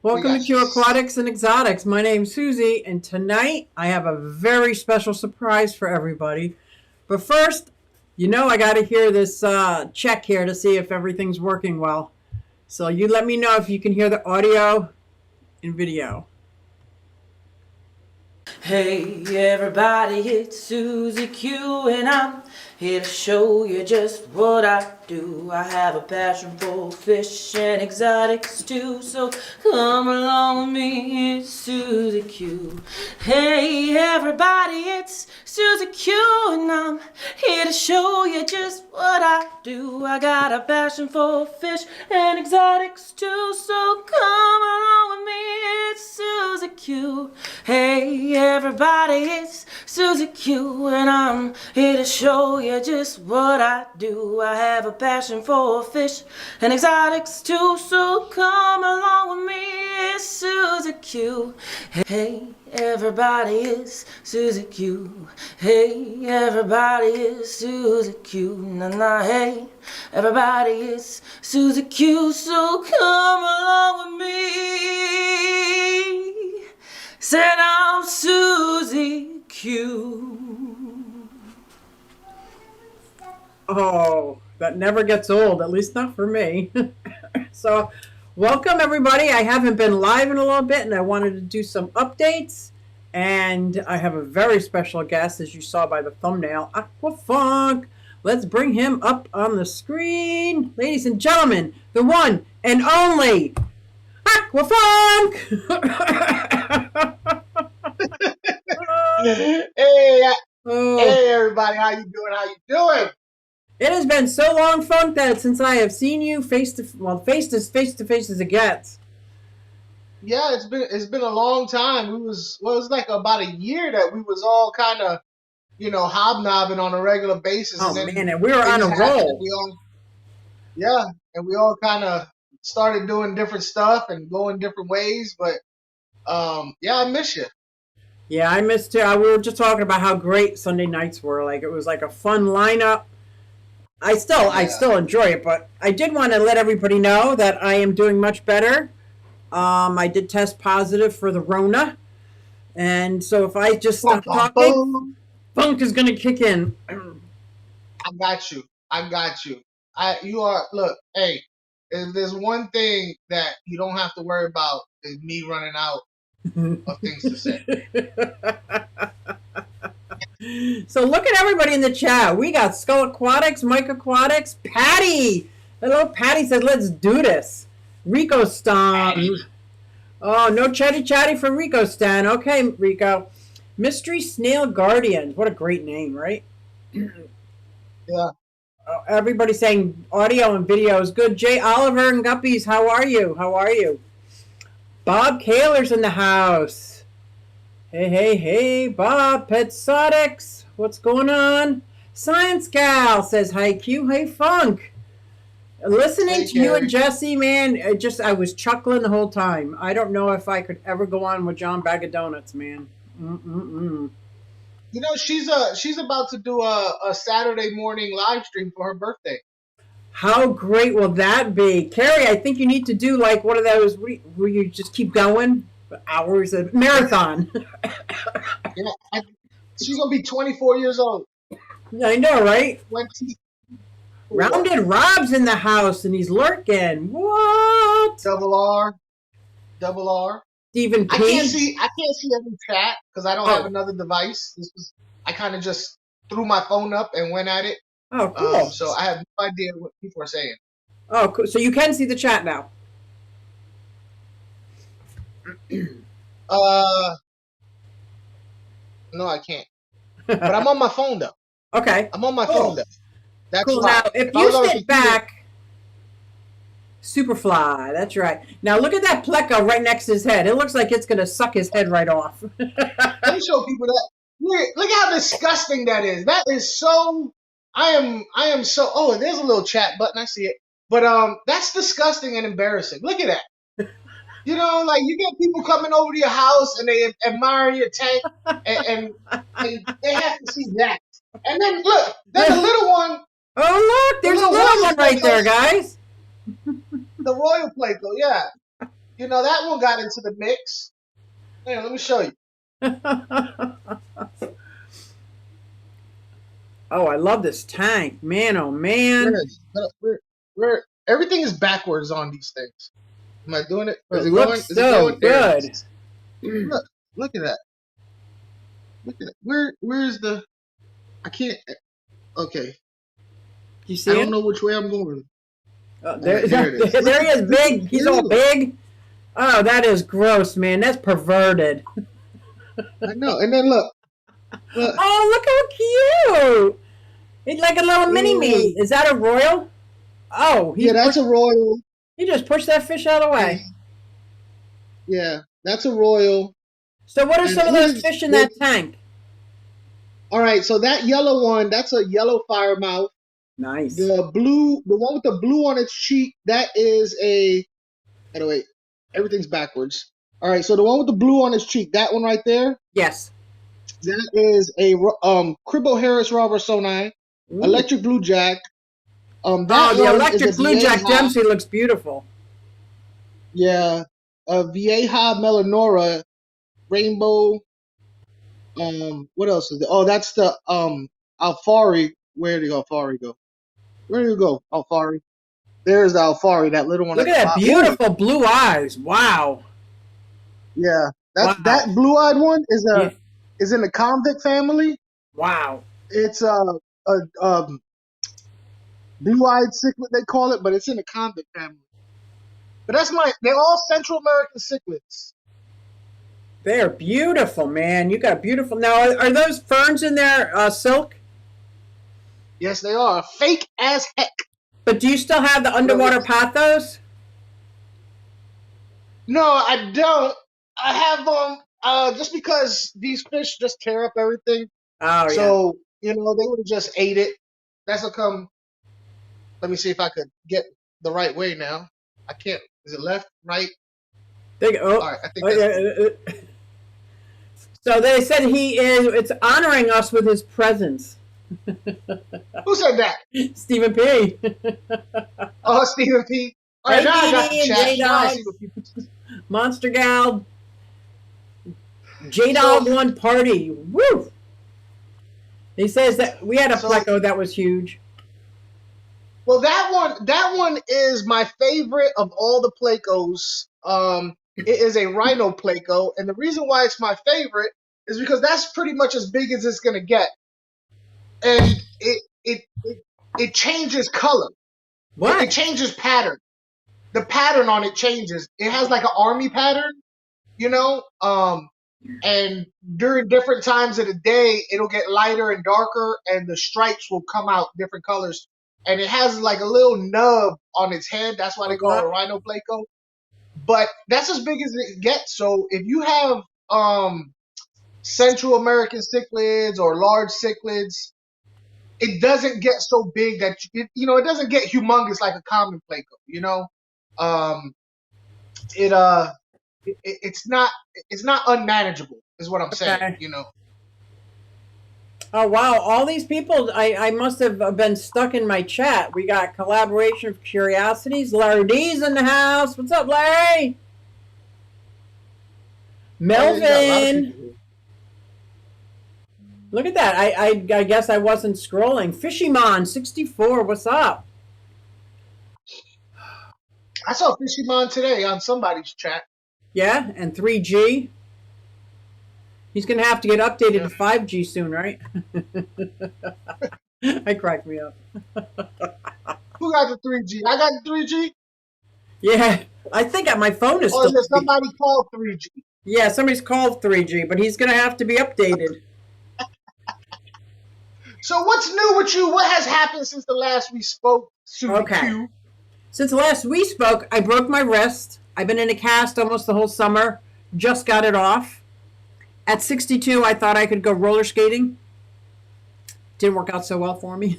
We Welcome to got Q this. Aquatics and Exotics. My name's Susie, and tonight I have a very special surprise for everybody. But first, I got to hear this check here to see if everything's working well. So you let me know if you can hear the audio and video. Hey everybody, it's Susie Q and I'm here to show you just what I do. I have a passion for fish and exotics too, so come along with me, it's Susie Q. Hey everybody, it's Susie Q and I'm here to show you just what I do. I got a passion for fish and exotics too, so come along with me, it's Susie Q. Hey everybody, it's Susie Q and I'm here to show you just what I do. I have a passion for fish and exotics too, so come along with me, it's Susie Q. Hey everybody, it's Susie Q. Hey everybody, it's Susie Q. Nah nah, hey everybody, it's Susie Q, so come along with me. Said I'm Susie Q. Oh, that never gets old, at least not for me. So, welcome everybody. I haven't been live in a little bit, and I wanted to do some updates. And I have a very special guest, as you saw by the thumbnail, Aquafunk. Let's bring him up on the screen. Ladies and gentlemen, the one and only Aquafunk! Hey, Oh, hey, everybody! How you doing? How you doing? it has been so long, Funk, that since I have seen you face to face as it gets. Yeah, it's been a long time. It was like about a year that we was all kind of hobnobbing on a regular basis, Oh and man, then and we were on things a happened, and roll. we all kind of started doing different stuff and going different ways. But yeah, I miss you. Yeah, I missed too. We were just talking about how great Sunday nights were. Like it was like a fun lineup. I Yeah. still enjoy it, but I did want to let everybody know that I am doing much better. I did test positive for the Rona, and so if I just Boom, stop boom, talking, boom. Funk is going to kick in. I got you. I got you. You are, look, hey, if there's one thing that you don't have to worry about is me running out of things to say. So look at everybody in the chat. We got Skull Aquatics, Mike Aquatics, Patty. Hello, Patty said, let's do this. Rico Stomp. Patty. Oh, no chatty chatty from Rico Stan. Okay, Rico. Mystery Snail Guardian. What a great name, right? Yeah. Everybody saying audio and video is good. Jay Oliver and Guppies, how are you? How are you? Bob Kaler's in the house. Hey, hey, hey, Bob, Petsodics. What's going on? Science Gal says, hi, Q, hey, Funk. Listening Hey, to you and Carrie. Jesse, man, I was chuckling the whole time. I don't know if I could ever go on with John Bag of Donuts, man. Mm-mm-mm. She's about to do a Saturday morning live stream for her birthday. How great will that be? Carrie, I think you need to do like one of those where you just keep going for hours of marathon. Yeah, she's gonna be 24 years old. I know, right? 24. Rounded Rob's in the house and he's lurking. What? Double R, double R. Stephen I can't P. see. I can't see every chat because I don't have Oh, another device. I kind of just threw my phone up and went at it. oh, cool. So I have no idea what people are saying. Oh, cool. So you can see the chat now. Uh, no, I can't. But I'm on my phone though. Okay. I'm on my phone Cool. though. That's Cool. why. Now, if If I you was on a sit computer, back, Superfly. That's right. Now look at that pleco right next to his head. It looks like it's gonna suck his head right off. let me show people that. Look how disgusting that is. That is so. I am so. Oh, there's a little chat button. I see it. But that's disgusting and embarrassing. Look at that. Like you get people coming over to your house and they admire your tank, and they have to see that. And then look, then the little one, Oh, look, the there's a little little royal one right Placo, there, guys. the royal Placo, yeah. You know, that one got into the mix. Hey, let me show you. Oh, I love this tank. Man, oh man. Yes. Everything is backwards on these things. Am I doing it? It Is it going? looks Is it so going? There it good. is. Look at that. Look at it. Where's the? I can't. Okay. You I see don't it? know which way I'm going. All There, right, there it is. Look there he at is, big. He's all ew. big. Oh, that is gross, man. That's perverted. I know. And then look. Oh, look how cute. It's like a little mini Ew. me. Is that a royal? Oh, Yeah, that's a royal. he just pushed that fish out of the And way. yeah, that's a royal. So what are And some of those fish in that tank? all right, so that yellow one, that's a yellow firemouth. Nice. The one with the blue on its cheek, that is a. By the way, everything's backwards. All right, so the one with the blue on its cheek, that one right there, Yes. that is a Cribbo Harris Robertsoni, Ooh. electric blue jack. Oh, That the one is a electric blue jack Vieja. Dempsey looks beautiful. Yeah, a Vieja Melanora rainbow. What else is there? Oh, that's the Alfari. Where did Alfari go? Where did you go, Alfari? There's the Alfari, that little one Look at the at that bottom. beautiful blue eyes. Wow. Yeah, Wow. that blue-eyed one is Yeah. is in the convict family. Wow. It's a blue-eyed cichlid they call it, but it's in the convict family. But they're all Central American cichlids. They're beautiful, man. You got beautiful. Now, are those ferns in there silk? Yes, they are fake as heck. But do you still have the underwater pathos? No, I don't. I have just because these fish just tear up everything. Oh, So, you know, they would have just ate it. That's how come. Let me see if I could get the right way now. I can't. Is it left, right? yeah. All right, I think that's. So they said it's honoring us with his presence. Who said that? Stephen P. Oh, Stephen P. All right, Hey, now I got the Dee Dee and chat. Now I J-Dog. see what people say. Monster Gal. J-Dog one party. Woo! He says that we had a pleco that was huge. Well, that one is my favorite of all the Placos. It is a Rhino Placo, and the reason why it's my favorite is because that's pretty much as big as it's gonna get, and it changes color. What? It changes pattern. The pattern on it changes. It has like an army pattern, you know. And during different times of the day, it'll get lighter and darker, and the stripes will come out different colors. And it has like a little nub on its head. That's why they call it a Rhino Placo. But that's as big as it gets. So if you have Central American cichlids or large cichlids, it doesn't get so big that it doesn't get humongous like a common Placo. You know, um, it's not unmanageable, is what I'm saying. Okay. You know. Oh, wow. All these people, I must have been stuck in my chat. We got collaboration of curiosities. Larry D's in the house. What's up, Larry? Melvin. Look at that. I guess I wasn't scrolling. Fishymon 64. What's up? I saw Fishymon today on somebody's chat. Yeah, and 3G. He's going to have to get updated to 5G soon, right? That cracked me up. Who got the 3G? I got the 3G? Yeah, I think my phone is still... Or is it somebody called 3G? Yeah, somebody's called 3G, but he's going to have to be updated. So what's new with you? What has happened since the last we spoke? Okay. Since the last we spoke, I broke my wrist. I've been in a cast almost the whole summer. Just got it off. At 62, I thought I could go roller skating. Didn't work out so well for me.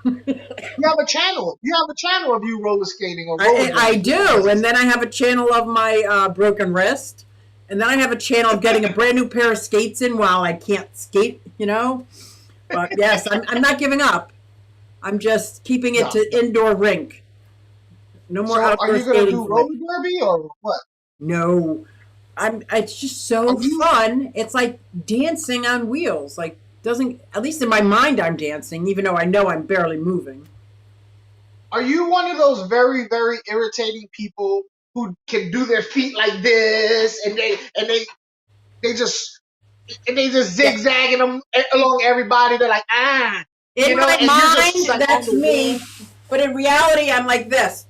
You have a channel. You have a channel of you roller skating or roller I do. And then I have a channel of my broken wrist. And then I have a channel of getting a brand new pair of skates in while I can't skate, you know. But yes, I'm not giving up. I'm just keeping it to indoor rink. No more outdoor skating. Are you going to do roller derby or what? No, it's just so fun. It's like dancing on wheels. Like, doesn't, at least in my mind, I'm dancing, even though I know I'm barely moving. Are you one of those very, very irritating people who can do their feet like this they just they just Yeah. zigzagging them along everybody? They're like, In my and you're just mind, like on that's the me. But in reality, I'm like this.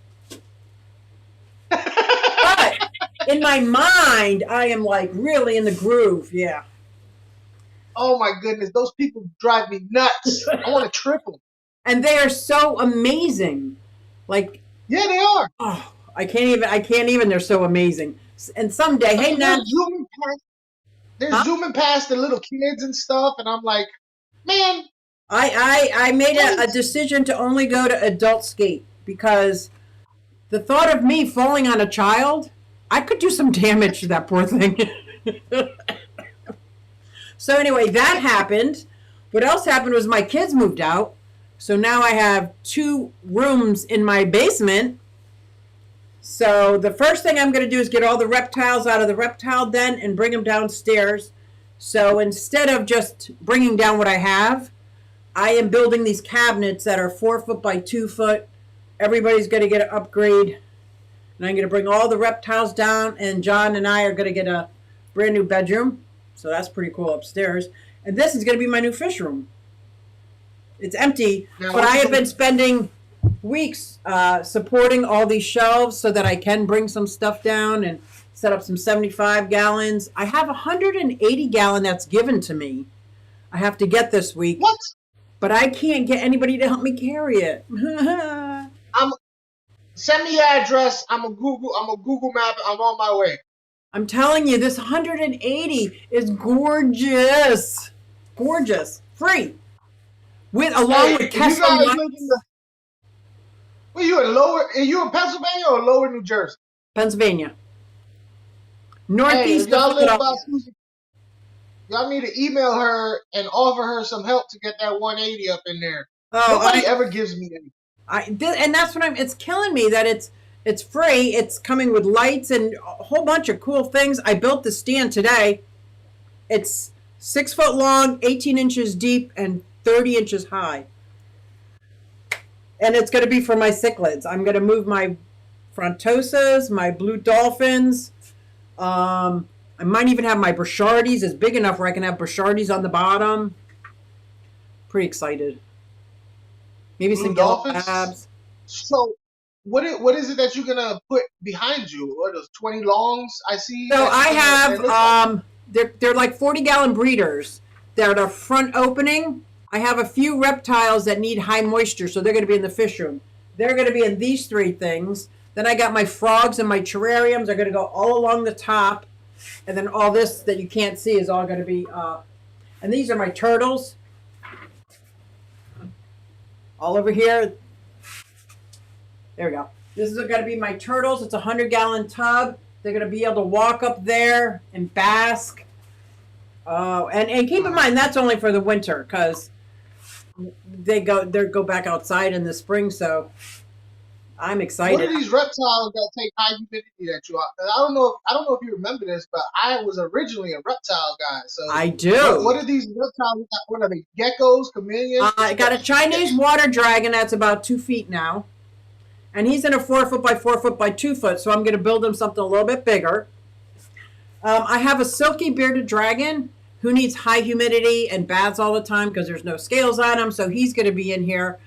wall. But in my mind, I am like really in the groove. Yeah. Oh my goodness, those people drive me nuts. I want to trip them. And they are so amazing. Like, Yeah, they are. oh, I can't even, they're so amazing. And someday, I hey, mean, Nat, they're huh? zooming past the little kids and stuff, and I'm like, man, I made what a is decision to only go to adult skate because the thought of me falling on a child, I could do some damage to that poor thing. So anyway, that happened. What else happened was my kids moved out. So now I have 2 rooms in my basement. So the first thing I'm going to do is get all the reptiles out of the reptile den and bring them downstairs. So instead of just bringing down what I have, I am building these cabinets that are 4 foot by 2 foot. Everybody's going to get an upgrade. And I'm going to bring all the reptiles down, and John and I are going to get a brand new bedroom. So that's pretty cool upstairs. And this is going to be my new fish room. It's empty, now? but I have been spending weeks supporting all these shelves so that I can bring some stuff down and set up some 75 gallons. I have a 180 gallon that's given to me. I have to get this week. What? But I can't get anybody to help me carry it. Send me your address. I'm a Google Map. I'm on my way. I'm telling you, this 180 is gorgeous. Gorgeous. Free. Along with You Kessel guys live nuts. in the. Well, are you in Pennsylvania or Lower New Jersey? Pennsylvania. Hey, Northeast if y'all of live by Philadelphia. Susan, y'all need to email her and offer her some help to get that 180 up in there. Oh, Nobody ever gives me any. and that's what it's killing me that it's free. It's coming with lights and a whole bunch of cool things. I built the stand today. It's 6 foot long, 18 inches deep, and 30 inches high. And it's going to be for my cichlids. I'm going to move my frontosas, my blue dolphins. I might even have my brochardies. It's big enough where I can have brochardies on the bottom. Pretty excited. Maybe Blue some yellow dolphins? labs. So, what is it that you're gonna put behind you? What are those 20 longs I see? So I they look have they're like 40-gallon breeders. They're at a front opening. I have a few reptiles that need high moisture, so they're going to be in the fish room. They're going to be in these 3 things. Then I got my frogs and my terrariums. They're going to go all along the top, and then all this that you can't see is all going to be. And these are my turtles. All over here. There we go. This is going to be my turtles. It's a 100-gallon tub. They're going to be able to walk up there and bask. And keep in mind that's only for the winter because they go back outside in the spring. So I'm excited. What are these reptiles that take high humidity that you are? I don't know if you remember this, but I was originally a reptile guy. So I do. What are these reptiles? What are they? Geckos, chameleons? I got a Chinese water dragon that's about 2 feet now. And he's in a 4 foot by 4 foot by 2 foot. So I'm going to build him something a little bit bigger. I have a silky bearded dragon who needs high humidity and baths all the time because there's no scales on him. So he's going to be in here.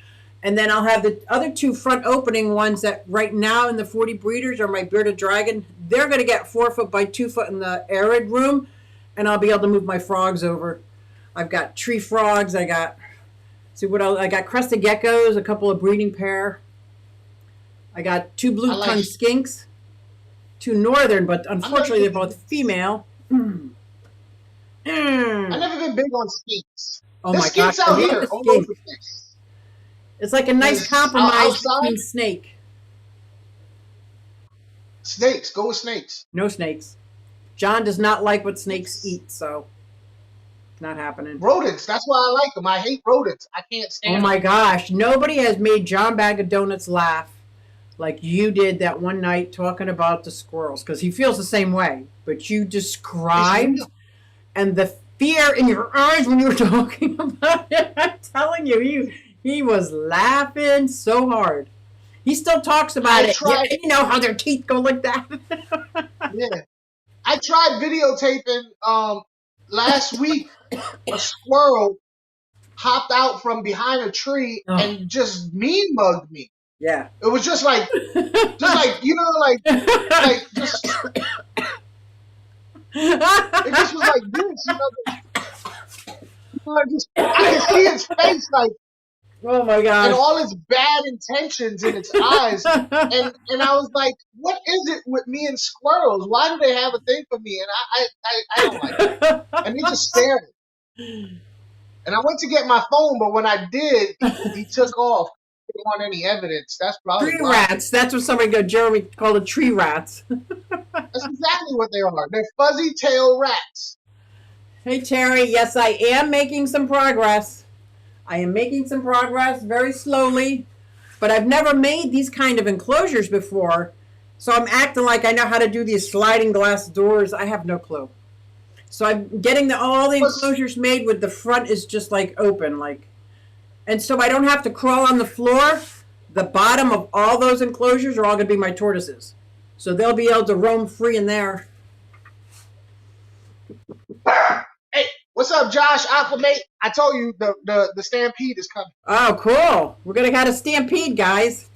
And then I'll have the other 2 front opening ones that right now in the 40 breeders are my bearded dragon. They're going to get 4 foot by 2 foot in the arid room. And I'll be able to move my frogs over. I've got tree frogs. I got crested geckos, a couple of breeding pair. I got 2 blue tongue skinks, 2 northern, but unfortunately they're both female. I've never been big on skinks. Oh There's my skinks gosh, out I love here the all skink. over the place. It's like a nice compromise outside? between snake. Snakes. Go with snakes. No snakes. John does not like what snakes eat, so it's not happening. Rodents. That's why I like them. I hate rodents. I can't stand them. Oh my gosh, nobody has made John Bag of Donuts laugh like you did that one night talking about the squirrels, because he feels the same way. But you It's described real. and the fear in your eyes when you were talking about it. I'm telling you, he was laughing so hard. He still talks about I it. Yeah, tried. you know how their teeth go like that. Yeah, I tried videotaping. Last week, a squirrel hopped out from behind a tree Oh, and just mean mugged me. yeah. It was just like just it just was like this, just I could see its face, like, Oh my and gosh. all its bad intentions in its eyes, and I was like, what is it with me and squirrels? Why do they have a thing for me? And I don't like it. And they just stared. And I went to get my phone, but when I did, he took off. He didn't want any evidence. That's probably Tree why. rats. That's what somebody go Jeremy called it, tree rats. That's exactly what they are. They're fuzzy tail rats. Hey Terry, yes I am making some progress. I am making some progress very slowly, but I've never made these kind of enclosures before. So I'm acting like I know how to do these sliding glass doors. I have no clue. So I'm getting all the Was enclosures made with the front is just like open, like, and so I don't have to crawl on the floor. The bottom of all those enclosures are all going to be my tortoises, so they'll be able to roam free in there. hey, what's up, Josh? Aquamate. I told you the stampede is coming. Oh, cool! We're gonna have a stampede, guys.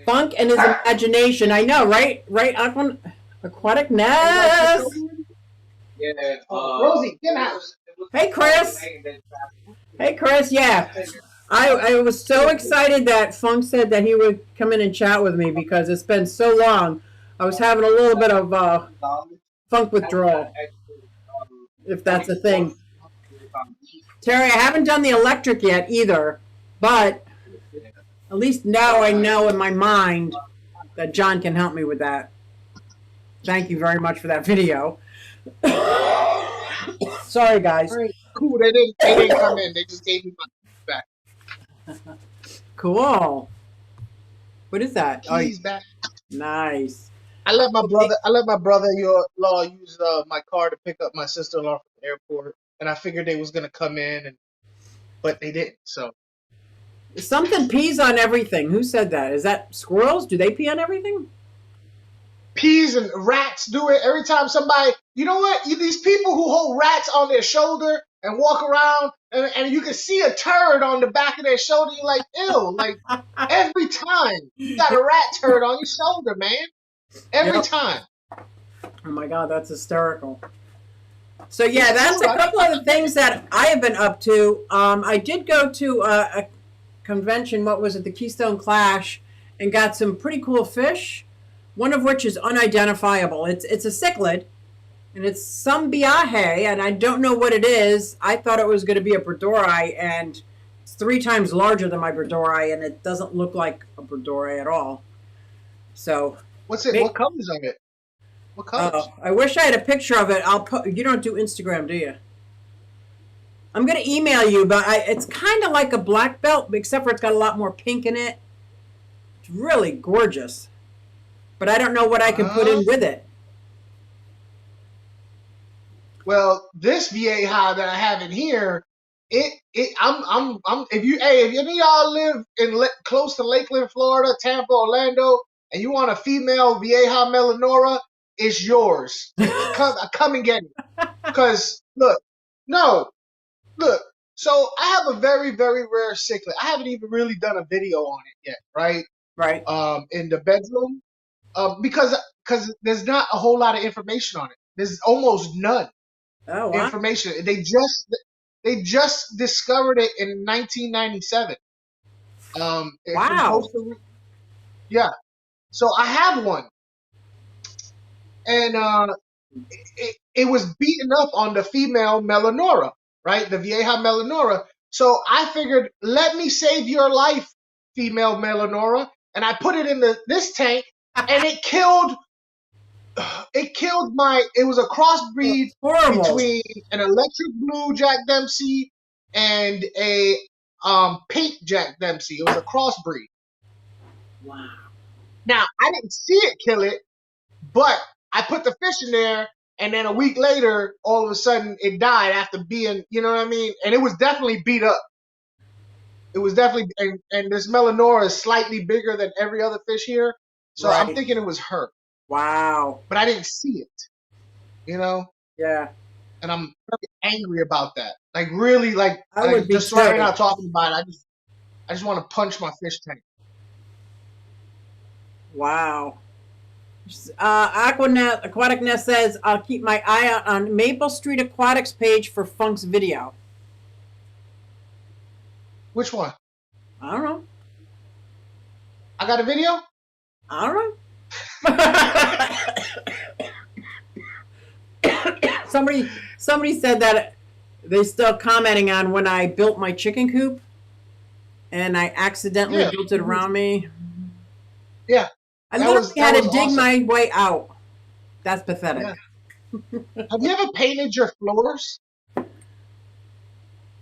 Funk and his imagination. I know, right? Right, aquatic nest. Yeah. Rosie, get out. Hey, Chris. Hey, Chris. Yeah, I was so excited that Funk said that he would come in and chat with me because it's been so long. I was having a little bit of funk withdrawal, if that's a thing. Terry, I haven't done the electric yet either, but at least now I know in my mind that John can help me with that. Thank you very much for that video. Sorry, guys. All right, cool. They didn't come in. They just gave me my back. Cool. What is that? Keys back. Nice. I let my brother-in-law use my car to pick up my sister-in-law from the airport, and I figured they was gonna come in, but they didn't. So Something pees on everything. Who said that? Is that squirrels? Do they pee on everything? peas and rats do it every time somebody. You know what? These people who hold rats on their shoulder and walk around, and you can see a turd on the back of their shoulder. You're like, ew! Like every time you got a rat turd on your shoulder, man. Every Yep. time. Oh my God, that's hysterical. So yeah, that's a couple of the things that I have been up to. I did go to a convention. What was it? The Keystone Clash, and got some pretty cool fish. One of which is unidentifiable. It's a cichlid, and it's some biahe, and I don't know what it is. I thought it was going to be a brodori, and it's 3 times larger than my brodori, and it doesn't look like a brodori at all. So what's it? What colors of it? What colors? I wish I had a picture of it. I'll put. You don't do Instagram, do you? I'm gonna email you, but it's kind of like a black belt, except for it's got a lot more pink in it. It's really gorgeous, but I don't know what I can put in with it. Well, this vieja that I have in here, I'm if any of y'all live in close to Lakeland, Florida, Tampa, Orlando, and you want a female vieja melanora, it's yours. Come and get it. Because look, so I have a very, very rare cichlid. I haven't even really done a video on it yet, right? Right. In the bedroom, because there's not a whole lot of information on it. There's almost none. Oh, wow. Information. They just discovered it in 1997. Wow. Yeah. So I have one, and it was beaten up on the female melanora, right? The vieja melanora. So I figured, let me save your life, female melanora, and I put it in this tank, and it killed. It was a crossbreed between an electric blue Jack Dempsey and a pink Jack Dempsey. It was a crossbreed. Wow. Now, I didn't see it kill it, but I put the fish in there, and then a week later, all of a sudden, it died after being, you know what I mean? And it was definitely beat up. It was definitely, and this Melanora is slightly bigger than every other fish here. So I'm Right. thinking it was her, Wow. but I didn't see it, you know? Yeah. And I'm very angry about that. Like, really, I would be just right too. now talking about it, I just want to punch my fish tank. Wow. Aquatic Nest says, I'll keep my eye out on Maple Street Aquatics page for Funk's video. Which one? I don't know. I got a video? I don't know. somebody said that they're still commenting on when I built my chicken coop and I accidentally Yeah. built it around me. Yeah. I That literally had to was dig awesome. my way out. That's pathetic. Yeah. Have you ever painted your floors?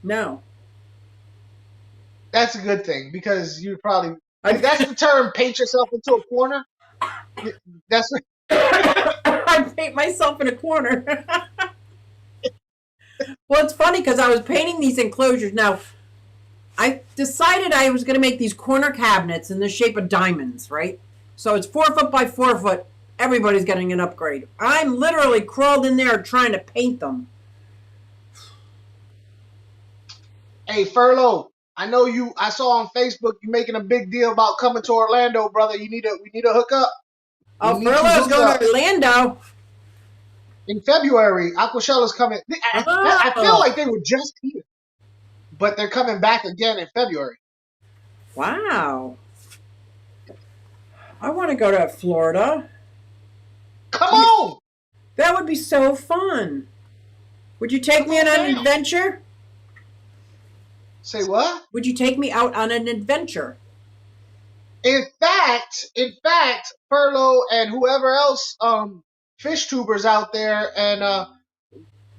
No. That's a good thing because you probably that's the term, paint yourself into a corner. That's I paint myself in a corner. Well, it's funny because I was painting these enclosures. Now, I decided I was going to make these corner cabinets in the shape of diamonds, right? So it's 4 foot by 4 foot. Everybody's getting an upgrade. I'm literally crawled in there trying to paint them. Hey, Furlough, I know you. I saw on Facebook you making a big deal about coming to Orlando, brother. We need to hook up. Oh, Furlough's going to Orlando in February. Aquashella's coming. I feel like they were just here, but they're coming back again in February. Wow. I want to go to Florida. Come on. That would be so fun. Would you take me on an adventure? Say what? Would you take me out on an adventure? In fact, Furlough and whoever else, fish tubers out there, and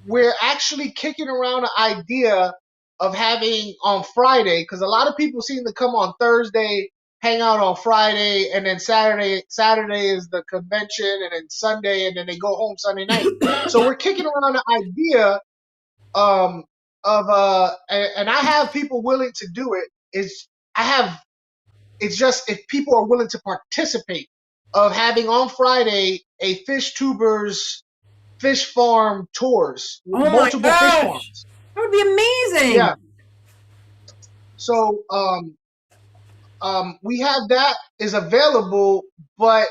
we're actually kicking around the idea of having on Friday, because a lot of people seem to come on Thursday, hang out on Friday, and then Saturday is the convention, and then Sunday, and then they go home Sunday night. So we're kicking around the idea of and I have people willing to do it. It's just if people are willing to participate, of having on Friday a fish tubers fish farm tours, Oh multiple fish farms. That would be amazing. Yeah. So we have that is available, but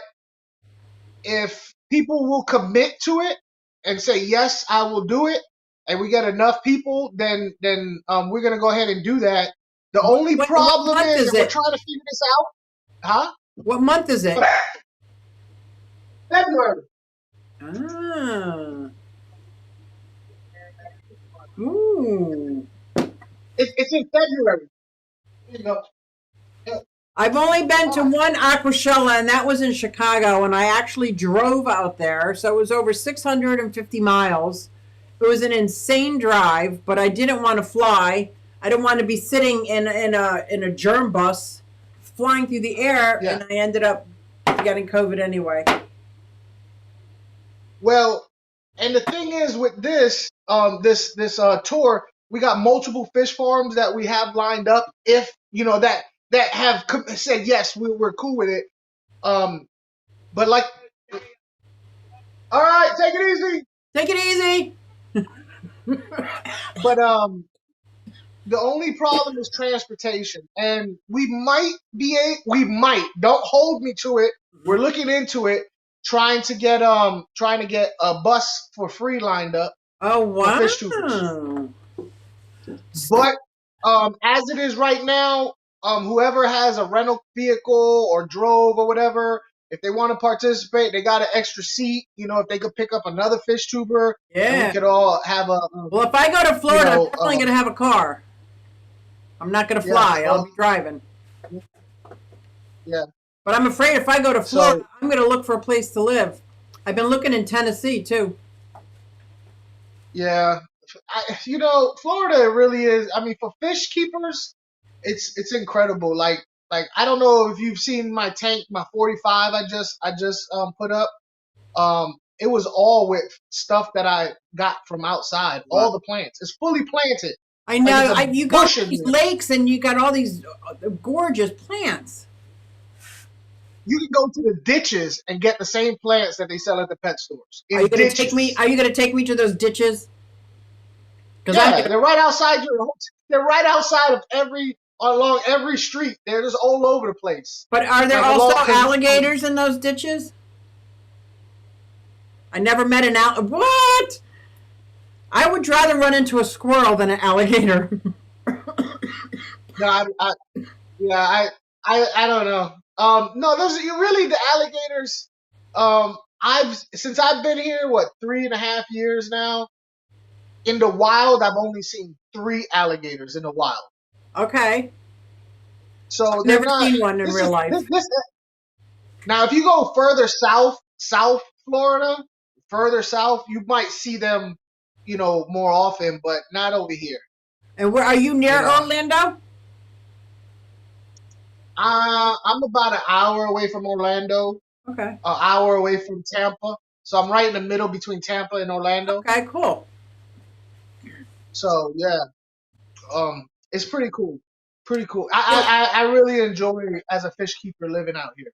if people will commit to it and say yes, I will do it, and we get enough people, then we're gonna go ahead and do that. The only problem is we're trying to figure this out. Huh? What month is it? February. Ah. Ooh. It's in February. You know. I've only been to one Aquashella, and that was in Chicago, and I actually drove out there. So it was over 650 miles. It was an insane drive, but I didn't want to fly. I didn't want to be sitting in a germ bus flying through the air, and I ended up getting COVID anyway. Well, and the thing is with this tour, we got multiple fish farms that we have lined up. If you know that have said yes, we're cool with it. But like, all right, take it easy. Take it easy. But the only problem is transportation, and we might don't hold me to it. We're looking into it, trying to get a bus for free lined up. Oh wow! For fish tubers. But as it is right now, whoever has a rental vehicle or drove or whatever, if they want to participate, they got an extra seat. You know, if they could pick up another fish tuber, and we could all have a. Well, if I go to Florida, I'm definitely going to have a car. I'm not going to fly. Yeah, well, I'll be driving. Yeah. But I'm afraid if I go to Florida, I'm going to look for a place to live. I've been looking in Tennessee too. Yeah. Florida really is. I mean, for fish keepers, it's incredible. Like Like I don't know if you've seen my tank, my 45. I just put up. It was all with stuff that I got from outside. Wow. All the plants. It's fully planted. I Like it's know. a You go bush to in these there. lakes and you got all these gorgeous plants. You can go to the ditches and get the same plants that they sell at the pet stores. Are you In going to take me? ditches. Are you going to take me to those ditches? Because Yeah, they're right outside your. They're right outside of along every street. They're just all over the place. But are there Like also along, alligators in those ditches? I never met an alligator. What? I would rather run into a squirrel than an alligator. No, I don't know. No, those you really the alligators. Since I've been here, 3.5 years now. In the wild, I've only seen 3 alligators in the wild. Okay. So I've they're never not. seen one in This real is life. this. Now, if you go further south, South Florida, further south, you might see them, more often, but not over here. And where are you near You know, Orlando? I'm about an hour away from Orlando, Okay. an hour away from Tampa. So I'm right in the middle between Tampa and Orlando. Okay, cool. So yeah, it's pretty cool. Pretty cool. I really enjoy it as a fish keeper living out here.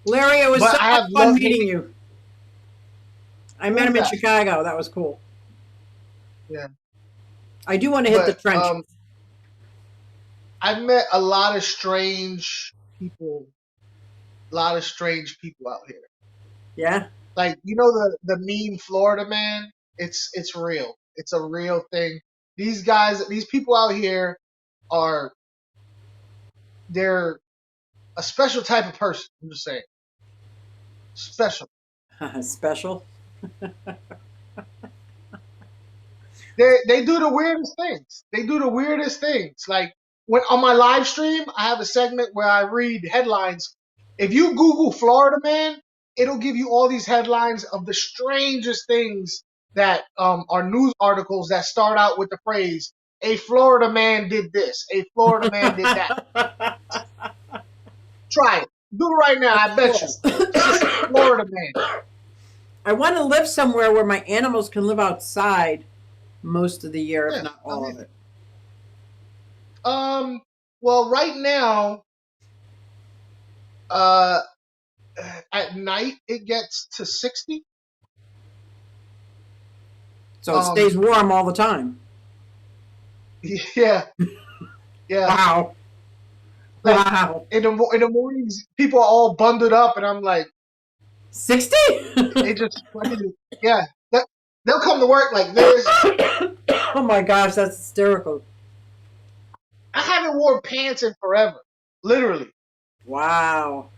Larry, it was But so I much have fun loved meeting it. you. I Who met was him in that? Chicago. That was cool. Yeah. I do want to hit the But trench. I've met a lot of strange people. A lot of strange people out here. Yeah. Like the meme Florida man. It's real. It's a real thing. These people out here are they're a special type of person. I'm just saying, special. Special. They do the weirdest things. They do the weirdest things. Like when on my live stream, I have a segment where I read headlines. If you Google Florida man, it'll give you all these headlines of the strangest things that are news articles that start out with the phrase "A Florida man did this," "A Florida man did that." Try it. Do it right now. I bet you. Just Florida man. I want to live somewhere where my animals can live outside most of the year, if Yeah, not all of it. Well, right now, uh, at night it gets to 60. So it stays warm all the time. Yeah, yeah. Wow. Like, wow. in the mornings, people are all bundled up, and I'm like, 60? they just yeah. They'll come to work like this. Oh my gosh, that's hysterical. I haven't worn pants in forever, literally. Wow.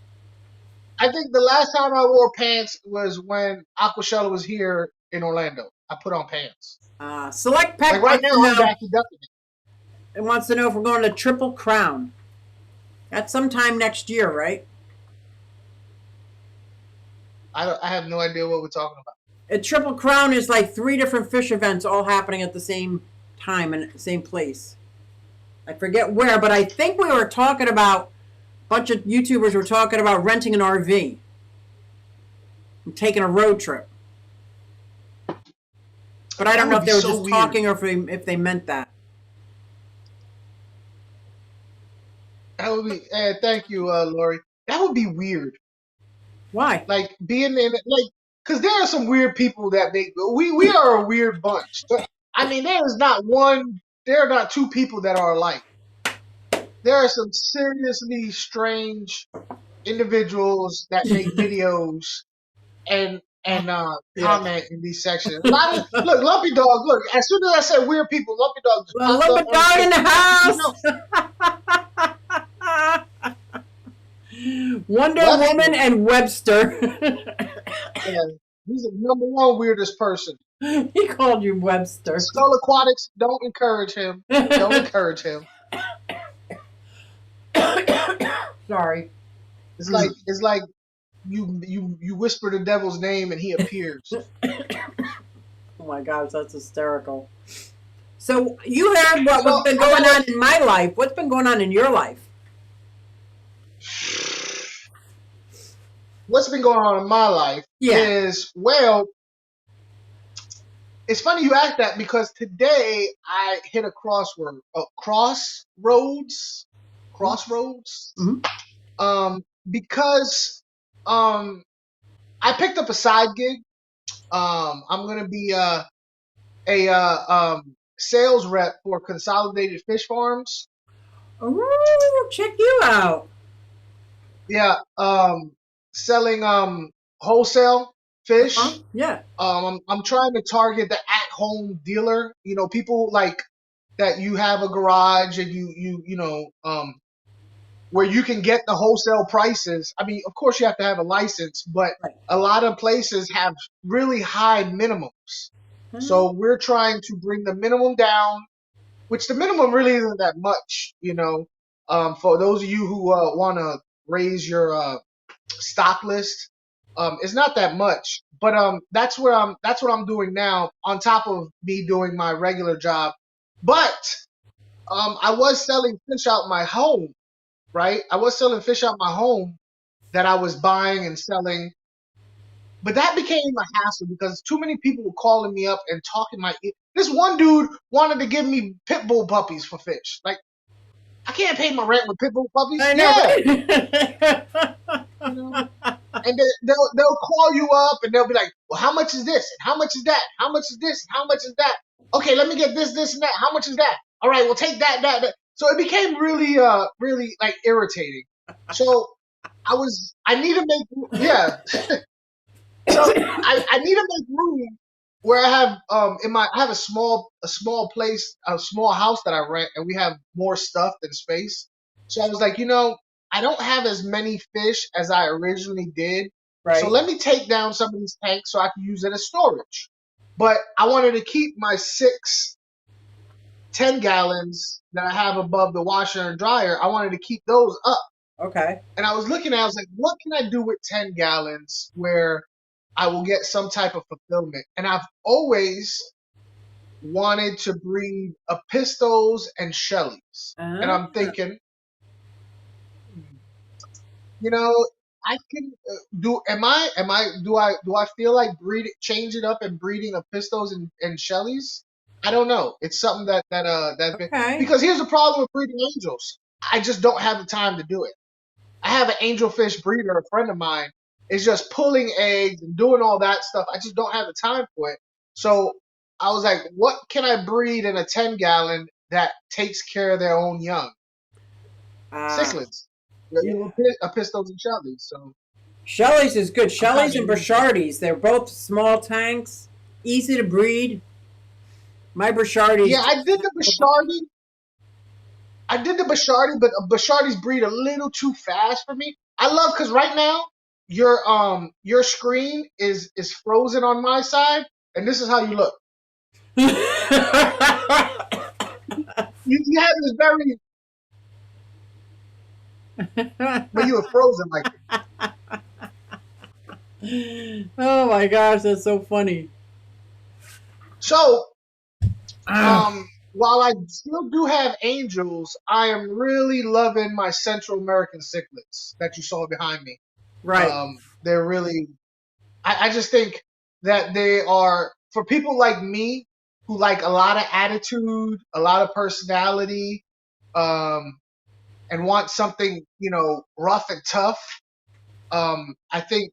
I think the last time I wore pants was when Aquashella was here in Orlando. I put on pants. Select Peck Like right now, I'm back to ducking it. It wants to know if we're going to Triple Crown. That's sometime next year, right? I have no idea what we're talking about. A Triple Crown is like 3 different fish events all happening at the same time and the same place. I forget where, but I think we were talking about, a bunch of YouTubers were talking about renting an RV and taking a road trip. But I don't know if they were just talking or if they meant that. That would be. Thank you, Lori. That would be weird. Why? Like being in because there are some weird people that make. We are a weird bunch. I mean, there are not 2 people that are alike. There are some seriously strange individuals that make videos and comment in these sections. A lot of Lumpy Dog. Look, as soon as I said weird people, Lumpy Dog just popped Lumpy Dog in the house. Wonder Woman and Webster. Yeah, he's the #1 weirdest person. He called you Webster. Skull Aquatics, don't encourage him. Don't encourage him. Sorry. It's like you whisper the devil's name and he appears. Oh my gosh, that's hysterical. So you heard what's been going on in my life. What's been going on in your life? what's been going on in my life Yeah. is, well, it's funny you asked that because today I hit a crossroads, Hmm. because I picked up a side gig. I'm gonna be a sales rep for Consolidated Fish Farms. Oh, check you out. Yeah, selling wholesale Huh? fish. Yeah. I'm trying to target the at-home dealer. You know, people like that. You have a garage and where you can get the wholesale prices. I mean, of course, you have to have a license, but Right. a lot of places have really high minimums. Huh? So we're trying to bring the minimum down, which the minimum really isn't that much. For those of you who want to raise your stock list, it's not that much. But that's what I'm doing now on top of me doing my regular job. But I was selling fish out my home, right? I was selling fish out my home that I was buying and selling. But that became a hassle because too many people were calling me up and talking my ear. This one dude wanted to give me pit bull puppies for fish. Like, I can't pay my rent with pit bull puppies. I know, Yeah, right? you know. And they'll call you up and they'll be like, well, how much is this? And how much is that? How much is this? And how much is that? Okay, let me get this, and that. How much is that? All right, well, take that. So it became really like irritating. So I need to make, yeah. So I need to make room where I have I have a small place, a small house that I rent, and we have more stuff than space. So I was like, I don't have as many fish as I originally did. So Right. let me take down some of these tanks so I can use it as storage. But I wanted to keep my 10 gallons that I have above the washer and dryer. I wanted to keep those up. Okay. And I was looking at, I was like, what can I do with 10 gallons where I will get some type of fulfillment? And I've always wanted to breed Apistos and Shelleys. And Ah, I'm thinking, you know, I can do I feel like change it up and breeding Apistos and Shelleys? I don't know. It's something that's been, okay. because here's the problem with breeding angels. I just don't have the time to do it. I have an angelfish breeder, a friend of mine, is just pulling eggs and doing all that stuff. I just don't have the time for it. So I was like, what can I breed in a 10 gallon that takes care of their own young? Ah, Cichlids. yeah. Pistols and Shelleys. So Shelley's is good. I'm kind Shelley's of and using it. Brochardies. They're both small tanks, easy to breed. My Yeah, Brochardies. I did the Bashardi, but Bashardi's breed a little too fast for me. I love because right now your screen is frozen on my side, and this is how you look. You have this very, but you were frozen like this. Oh my gosh, that's so funny. So, Ah, while I still do have angels, I am really loving my Central American cichlids that you saw behind me. right. They're really, I just think that they are, for people like me who like a lot of attitude, a lot of personality, um, and want something, rough and tough. I think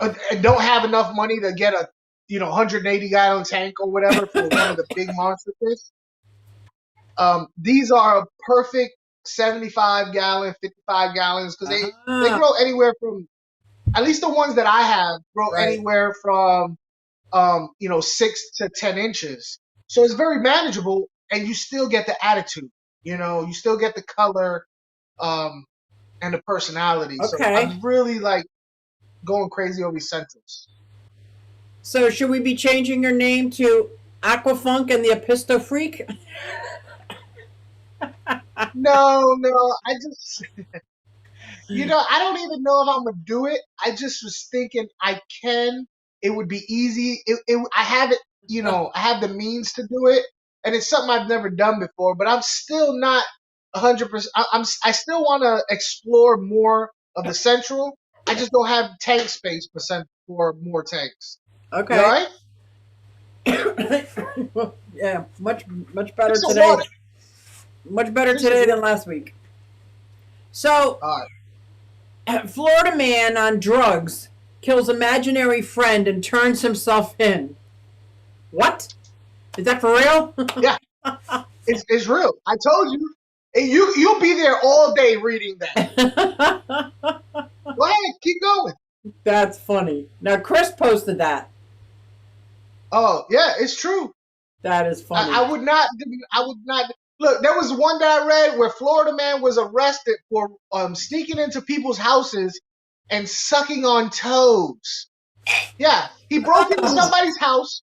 and don't have enough money to get a 180-gallon tank or whatever for one of the big monster fish. These are a perfect 75-gallon, 55 gallons because they Ah, grow anywhere from, at least the ones that I have grow right. anywhere from 6 to 10 inches. So it's very manageable, and you still get the attitude. You still get the color, um, and the personality. So Okay. I'm really like going crazy over these centers. So should we be changing your name to Aquafunk and the Episto Freak? No, I just, I don't even know if I'm gonna do it. I just was thinking I can. It would be easy. I have it. I have the means to do it, and it's something I've never done before. But I'm still not 100%. I still want to explore more of the central. I just don't have tank space for more tanks. Okay. You all right? Yeah, much better Some today. water. Much better today than last week. So, All right. Florida man on drugs kills imaginary friend and turns himself in. What? Is that for real? Yeah, it's real. I told you. You'll be there all day reading that. Go ahead, keep going. That's funny. Now, Chris posted that. Oh yeah, it's true. That is funny. I would not. Look, there was one that I read where Florida man was arrested for sneaking into people's houses and sucking on toes. Yeah, he broke into somebody's house.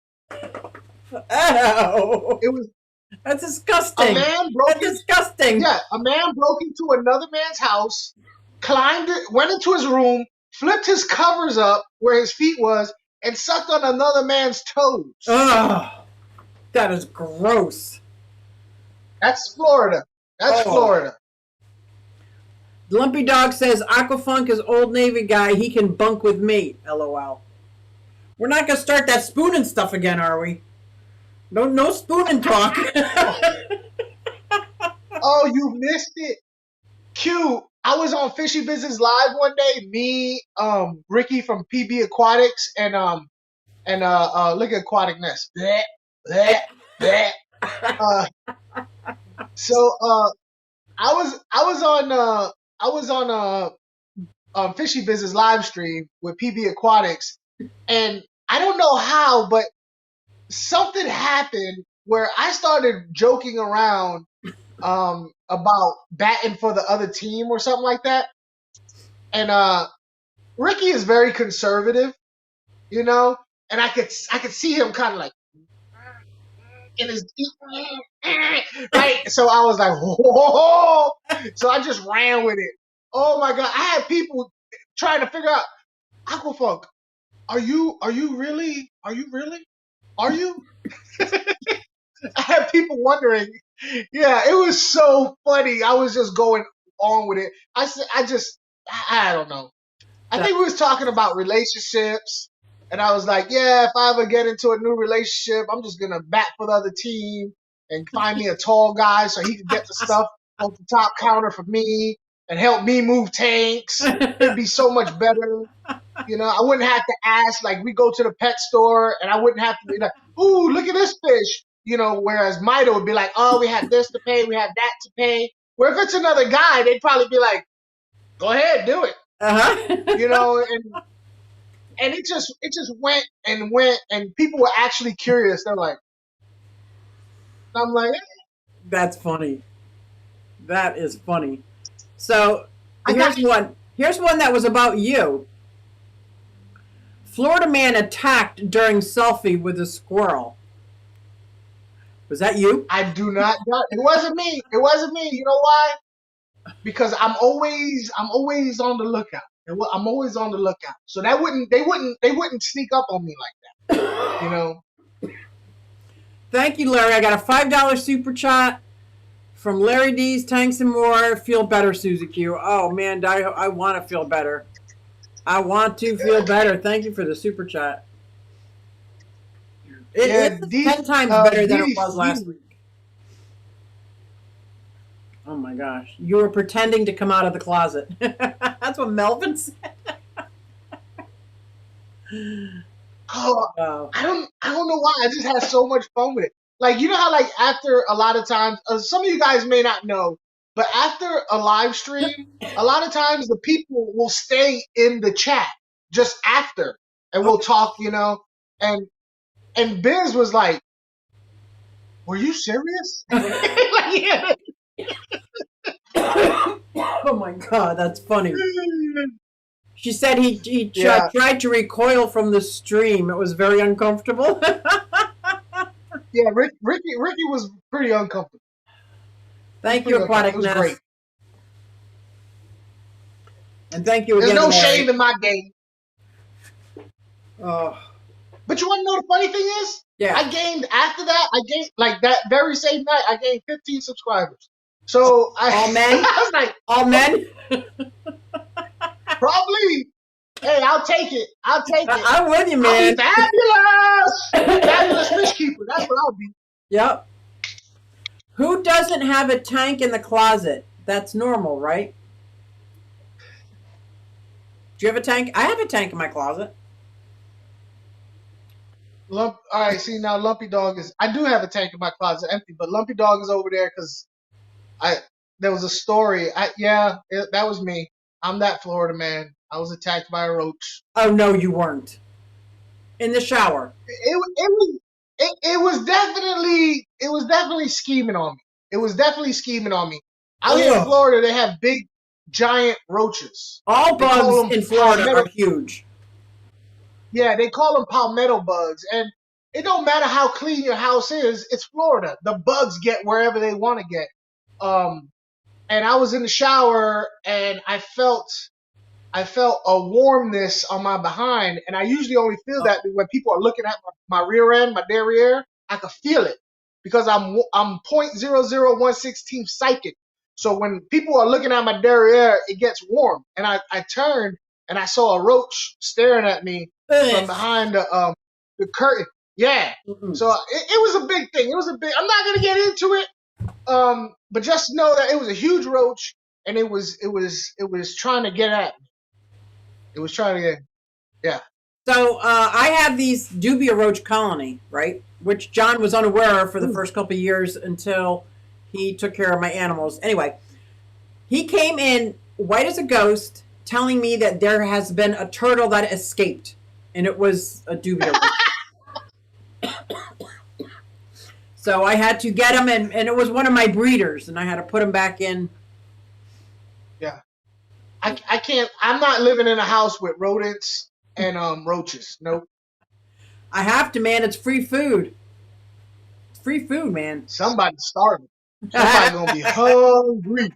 Oh, It was that's disgusting. a man broke. That's disgusting. Yeah, a man broke into another man's house, climbed it, went into his room, flipped his covers up where his feet was, and sucked on another man's toes. Oh, that is gross. That's Florida. That's Florida. Lumpy Dog says Aquafunk is Old Navy guy. He can bunk with me. LOL. We're not gonna start that spooning stuff again, are we? No spooning talk. Oh, you missed it. Q, I was on Fishy Business Live one day. Me, Ricky from PB Aquatics, and look at Aquatic Nest. Bleh, bleh, bleh. So I was on Fishy Business live stream with PB Aquatics, and I don't know how, but something happened where I started joking around about batting for the other team or something like that. And Ricky is very conservative, you know, and I could see him kind of like in his right. So I was like, whoa! So I just ran with it. Oh my god! I had people trying to figure out Aquafunk. Are you really? Are you? I had people wondering. Yeah, it was so funny. I was just going on with it. I don't know. I think we was talking about relationships, and I was like, yeah, if I ever get into a new relationship, I'm just gonna bat for the other team and find me a tall guy so he can get the stuff off the top counter for me and help me move tanks. It'd be so much better. You know, I wouldn't have to ask. Like, we go to the pet store, and I wouldn't have to be like, ooh, look at this fish. You know, whereas Mida would be like, oh, we have this to pay, we have that to pay. Where if it's another guy, they'd probably be like, go ahead, do it. You know, and it just went, and people were actually curious. They're like, I'm like, That's funny. That is funny. So here's one. Here's one that was about you. Florida man attacked during selfie with a squirrel. Was that you? I do not. It wasn't me. It wasn't me. You know why? Because I'm always on the lookout. I'm always on the lookout. So they wouldn't sneak up on me like that. You know. Thank you, Larry. I got a $5 super chat from Larry D's Tanks and More. Feel better, Susie Q. Oh man, I want to feel better. I want to feel better. Thank you for the super chat. It's 10 times better than it was last week. Oh my gosh. You were pretending to come out of the closet. That's what Melvin said. Oh, Wow. I don't know why. I just had so much fun with it. Like, you know how, like, after a lot of times, some of you guys may not know, but after a live stream, a lot of times the people will stay in the chat just after, and we'll talk, you know. And Biz was like, "Were you serious?" Like, yeah. Oh my God, that's funny. She said he Yeah. tried to recoil from the stream. It was very uncomfortable. Yeah, Ricky was pretty uncomfortable. Thank you, Aquatic It was Nest. great. And thank you There's again, no Larry. shame in my game. Oh, But you want to know the funny thing is? yeah. After that, like that very same night, I gained 15 subscribers. So All men? I was like, All men? probably. Hey, I'll take it. I'll take it. I'm with you, I'll man. be fabulous. Fabulous fish keeper. That's what I'll be. Yep. Who doesn't have a tank in the closet? That's normal, right? Do you have a tank? I have a tank in my closet. All right, see now, Lumpy Dog is. I do have a tank in my closet, empty, but Lumpy Dog is over there because I. There was a story. That was me. I'm that Florida man. I was attacked by a roach. Oh no, you weren't. In the shower. It was definitely scheming on me. It was definitely scheming on me. Out here in Ugh. Florida, they have big, giant roaches. All They call bugs them in Florida palmetto. are huge. Yeah, they call them palmetto bugs, and it don't matter how clean your house is. It's Florida. The bugs get wherever they want to get. Um, and I was in the shower, and I felt a warmness on my behind, and I usually only feel that when people are looking at my rear end, my derriere. I could feel it because I'm 0.0016 psychic. So when people are looking at my derriere, it gets warm, and I turned and I saw a roach staring at me from Ugh. behind the curtain. Yeah, Mm-mm. so it was a big thing. It was a big. I'm not gonna get into it, but just know that it was a huge roach, and it was trying to get at me. It was trying to get, yeah. So I have these Dubia roach colony, right? Which John was unaware of for the Ooh. first couple of years until he took care of my animals. Anyway, he came in white as a ghost, telling me that there has been a turtle that escaped, and it was a Dubia roach. So I had to get him, and it was one of my breeders, and I had to put him back in. Yeah. I can't. I'm not living in a house with rodents and roaches. Nope. I have to, man. It's free food. It's free food, man. Somebody's starving. Somebody gonna be hungry.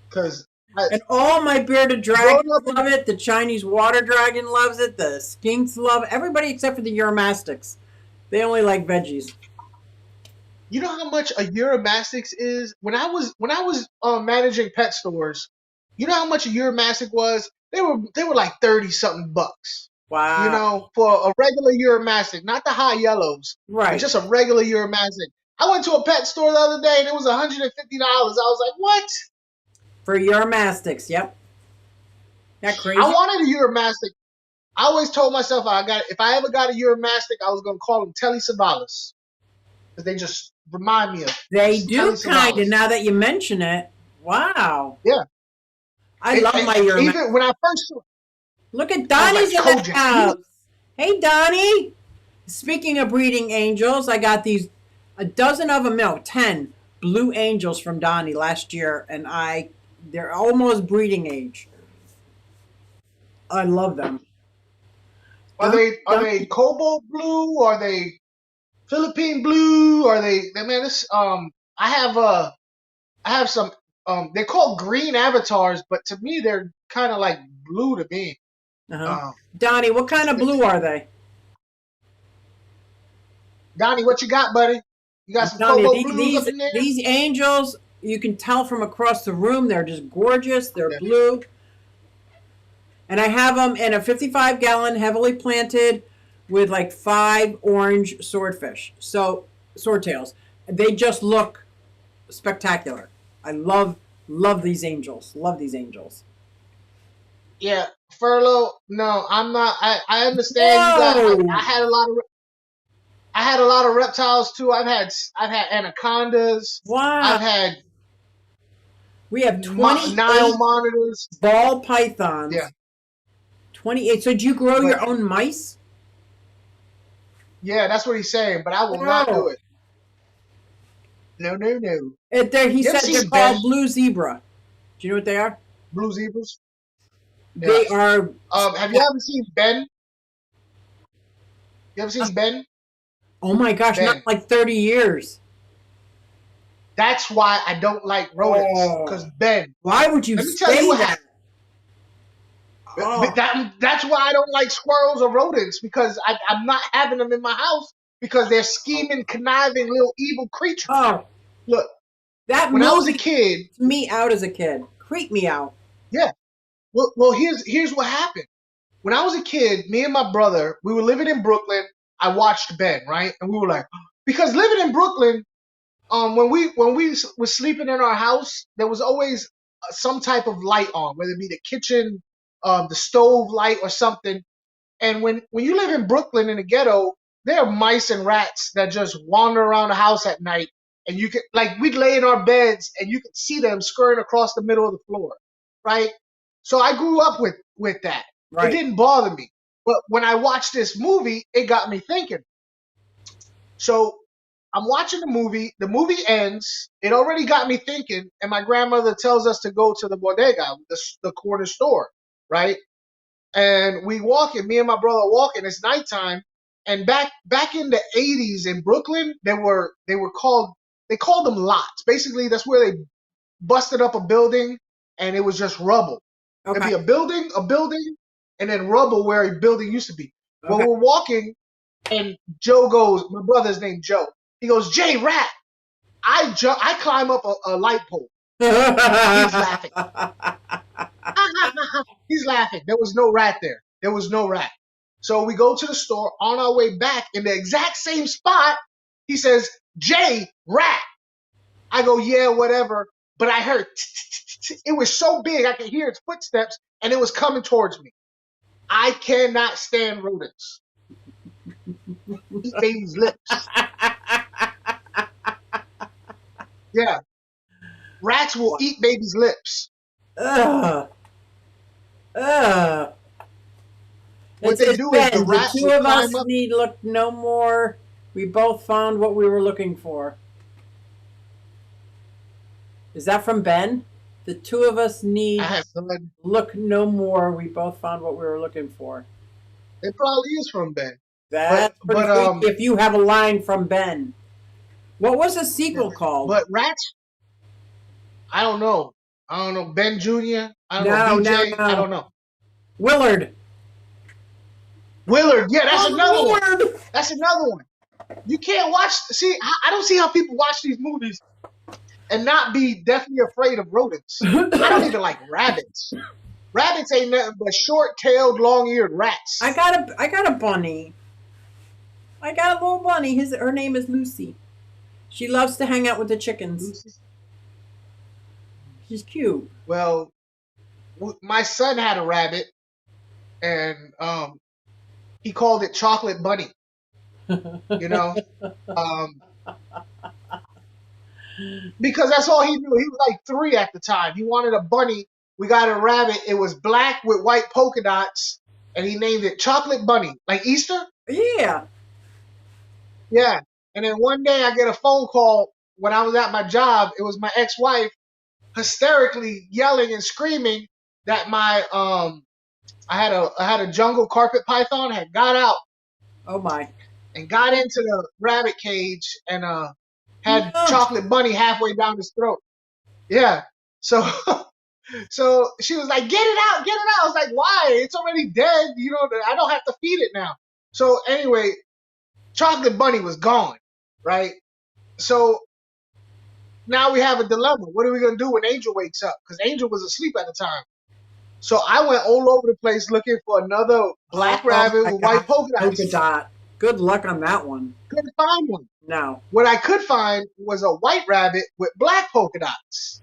Cause And all my bearded growing dragons up in, love it. The Chinese water dragon loves it. The skinks love it. Everybody except for the Uromastics. They only like veggies. you know how much a Euromastix is? When I was managing pet stores, you know how much a Euromastic was? They were like 30 something bucks. You Wow. know, for a regular Euromastic, not the high yellows, but Right. just a regular Euromastic. I went to a pet store the other day and it was $150. I was like, what? For Uromastics. Yep. That I crazy? wanted a Euromastic. I always told myself if I ever got a Euromastic, I was gonna call them Telly Savalas because they just remind me of They just Telly do kind of, Savalas. now that you mention it. Wow. Yeah, I love my Uromastics. even when I first saw, Look at I was like, Donnie's in the Kojak, house. Hey, Donnie. Speaking of breeding angels, I got a dozen of them, no, 10 blue angels from Donnie last year, and they're almost breeding age. I love them. are they cobalt blue? Are they Philippine blue? Are they? Man, this I have some they're called green avatars, but to me they're kind of like blue to me. Uh-huh. Um, Donnie, what kind of blue are they? Donnie, what you got, buddy? You got I'm some telling you, cobalt blues up in there? these angels, you can tell from across the room, they're just gorgeous. They're Yeah. blue. And I have them in a 55-gallon, heavily planted with like 5 orange swordfish. So, swordtails. They just look spectacular. I love these angels. Love these angels. Yeah, furlough. No, I'm not. I understand you got. Whoa! I had a lot of reptiles too. I've had anacondas. Wow. I've had We have Nile 28 monitors. ball Yeah, pythons. 28. So do you grow but your own mice? yeah, that's what he's saying. But I will not do No. it. No, no, no. He You ever said they're seen Ben? called blue zebra. Do you know what they are? Blue zebras? Yeah. They are. Have you ever seen Ben? You ever seen Ben? Oh my gosh, not Ben. like 30 years. That's why I don't like rodents. Cause Oh, Ben. why would you Let me tell you say what that? happened. Oh, That's why I don't like squirrels or rodents because I'm not having them in my house because they're scheming, conniving little evil creatures. oh, Look, that when I was a movie kid, creeped me out as a kid. Creep me out. yeah. Well, here's what happened. when I was a kid, me and my brother, we were living in Brooklyn. I watched Ben, right? And we were like, because living in Brooklyn, when we were sleeping in our house, there was always some type of light on, whether it be the kitchen, the stove light or something. And when you live in Brooklyn in the ghetto, there are mice and rats that just wander around the house at night, and you could like we'd lay in our beds and you could see them scurrying across the middle of the floor, right? So I grew up with that. It Right. didn't bother me, but when I watched this movie, it got me thinking. So I'm watching the movie. The movie ends. It already got me thinking, and my grandmother tells us to go to the bodega, the corner store, right? And we walking. Me and my brother walking. It's nighttime, and back in the '80s in Brooklyn, they were called they called them lots. Basically, that's where they busted up a building, and it was just rubble. It'd Okay. be a building, and then rubble where a building used to be. Well, Okay. we're walking, and Joe goes. My brother's named Joe. He goes, Jay, rat. I climb up a light pole. He's laughing. He's laughing. There was no rat there. There was no rat. So we go to the store. On our way back, in the exact same spot, he says, Jay, rat. I go, yeah, whatever. But I heard it was so big I could hear its footsteps, and it was coming towards me. I cannot stand rodents. Eat baby's lips. Yeah, rats will eat baby's lips. Ugh. Ugh. What they do is the Ben. The rat two will of us climb up. need look no more. We both found what we were looking for. Is that from Ben? The two of us need I have no idea. look no more. We both found what we were looking for. It probably is from Ben. That's pretty freaky if you have a line from Ben. What was the sequel called? But rats, I don't know. Ben Jr. I don't know. BJ. No. I don't know. Willard. Willard. Yeah, that's another one. Willard. That's another one. You can't watch. See, I don't see how people watch these movies and not be definitely afraid of rodents. I don't even like rabbits. Rabbits ain't nothing but short-tailed, long-eared rats. I got a bunny. I got a little bunny. Her name is Lucy. She loves to hang out with the chickens. She's cute. Well, my son had a rabbit, and he called it Chocolate Bunny. You know, because that's all he knew. He was like 3 at the time. He wanted a bunny. We got a rabbit. It was black with white polka dots, and he named it Chocolate Bunny, like Easter. Yeah. Yeah. And then one day I get a phone call when I was at my job. It was my ex-wife hysterically yelling and screaming that my I had a jungle carpet python had got out. Oh my. And got into the rabbit cage and had Chocolate Bunny halfway down his throat. Yeah. So so she was like, get it out, get it out. I was like, why? It's already dead. You know, I don't have to feed it now. So anyway, Chocolate Bunny was gone, right? So now we have a dilemma. What are we going to do when Angel wakes up? Because Angel was asleep at the time. So I went all over the place looking for another black rabbit with white polka dots. Good luck on that one. Couldn't find one. No. What I could find was a white rabbit with black polka dots.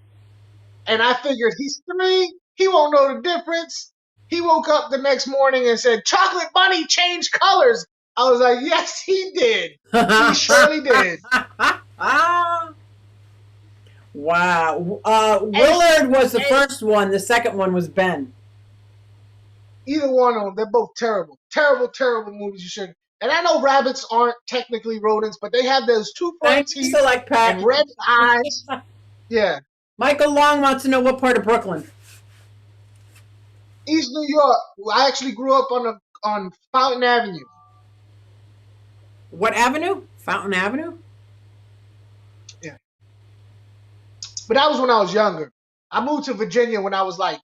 And I figured he's 3. He won't know the difference. He woke up the next morning and said, Chocolate Bunny changed colors. I was like, yes, he did. He surely did. Wow. Willard was the first one. The second one was Ben. Either one of them, they're both terrible. Terrible, terrible movies you should. And I know rabbits aren't technically rodents, but they have those 2 front teeth and red eyes. Yeah. Michael Long wants to know what part of Brooklyn. East New York. I actually grew up on Fountain Avenue. What avenue? Fountain Avenue? Yeah. But that was when I was younger. I moved to Virginia when I was like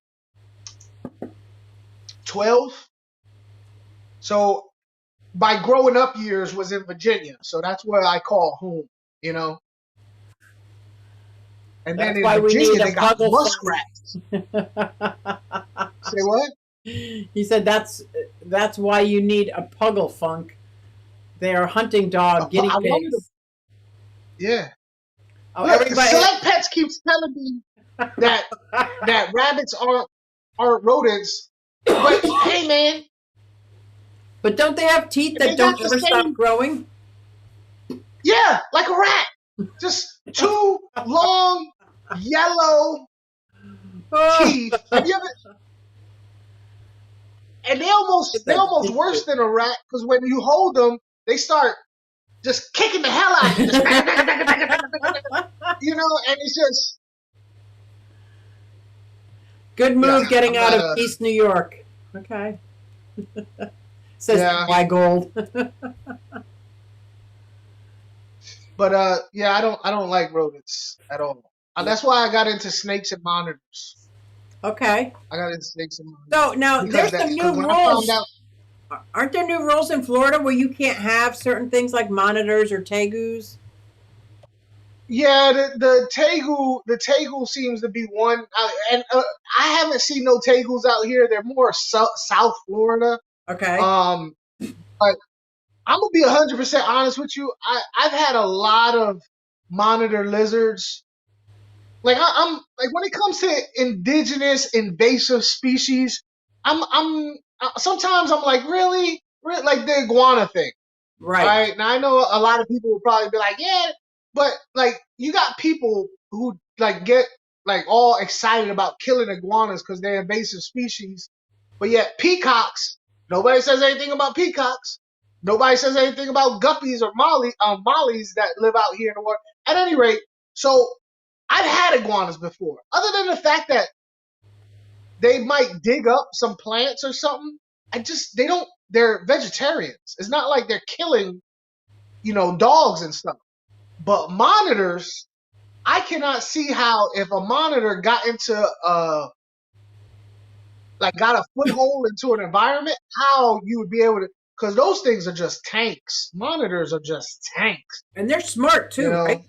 12. So my growing up years was in Virginia. So that's where I call home, you know. And That's then why in we Virginia need they got muskrats. Say what? He said that's why you need a puggle funk. They are hunting dog guinea I wonder. pigs. Yeah. Oh, Look, everybody. Select Pets keeps telling me that rabbits aren't rodents, but hey, man, But don't they have teeth they that got don't the ever stop same. growing? Yeah, like a rat. Just two long yellow Oh, teeth. Have you ever? And get they that almost teeth worse suit. than a rat because when you hold them, they start just kicking the hell out of you. Just you know, and it's just Good yeah. move getting I'm out not of a East New York. Okay. Says yeah, why gold. but yeah, I don't like rodents at all. Yeah. That's why I got into snakes and monitors. Okay. I got into snakes and monitors So now there's some because new when I found rules. out, Aren't there new rules in Florida where you can't have certain things like monitors or tegus? yeah, the tegu seems to be one, and I haven't seen no tegus out here. They're more South Florida. Okay. Um, but I'm gonna be 100% honest with you. I've had a lot of monitor lizards. Like I'm like when it comes to indigenous invasive species, I'm sometimes I'm like really like the iguana thing. All Right. right. Now I know a lot of people will probably be like, yeah, but like you got people who like get like all excited about killing iguanas because they're invasive species, but yet peacocks, nobody says anything about peacocks. Nobody says anything about guppies or mollies that live out here in the water. At any rate, so I've had iguanas before. Other than the fact that they might dig up some plants or something, they don't. They're vegetarians. It's not like they're killing dogs and stuff. But monitors, I cannot see how if a monitor got into got a foothold into an environment, how you would be able to, because those things are just tanks. Monitors are just tanks. And they're smart You too, right? know,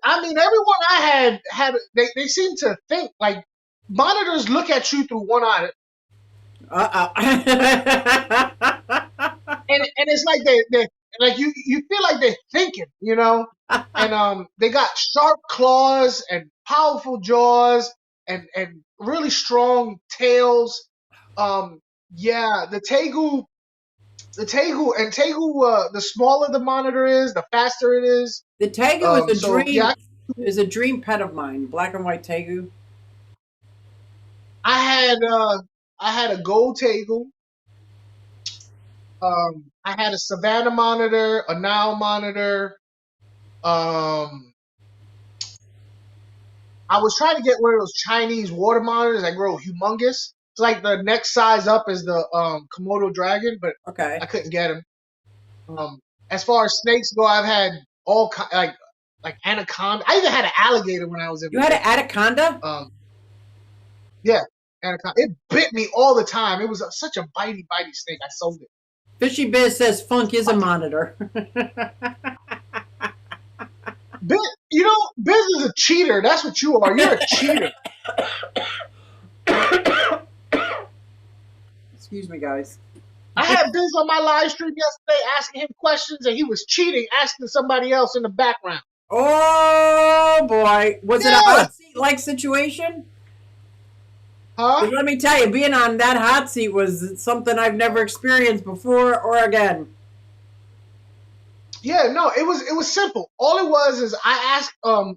I mean, everyone I they seem to think like monitors look at you through one eye, and it's like they like you feel like they're thinking. And they got sharp claws and powerful jaws and really strong tails. Yeah, the smaller the monitor is, the faster it is. The tegu is a So yeah, dream pet of mine. Black and white tegu. I had uh I had a gold tegu. I had a Savannah monitor, a Nile monitor. Um, I was trying to get one of those Chinese water monitors that grow humongous. It's like the next size up is the Komodo dragon, but I Okay. couldn't get him. As far as snakes go, I've had like anaconda. I even had an alligator when I was in You had an Virginia. anaconda? Yeah, anaconda. It bit me all the time. It was such a bitey snake. I sold it. Fishy Biz says Funk is a monitor. Biz, Biz is a cheater. That's what you are. You're a cheater. Excuse me, guys. I had Biz on my live stream yesterday asking him questions, and he was cheating, asking somebody else in the background. Oh boy, was it a Yeah. hot seat like situation? Huh? Let me tell you, being on that hot seat was something I've never experienced before or again. Yeah, no, it was simple. All it was is I asked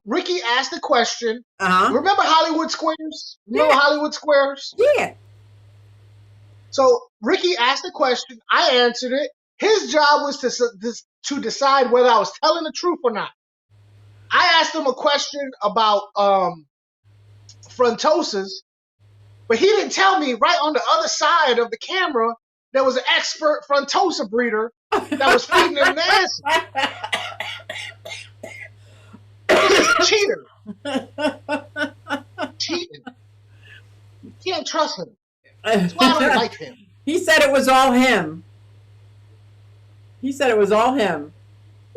Ricky asked a question. Uh huh. Remember Hollywood Squares? Remember Yeah. Hollywood Squares? Yeah. So Ricky asked a question. I answered it. His job was to decide whether I was telling the truth or not. I asked him a question about frontoses, but he didn't tell me right on the other side of the camera there was an expert frontosa breeder that was feeding him the answer. This is cheater. Cheating. You can't trust him. That's why I don't like him. He said it was all him. He said it was all him.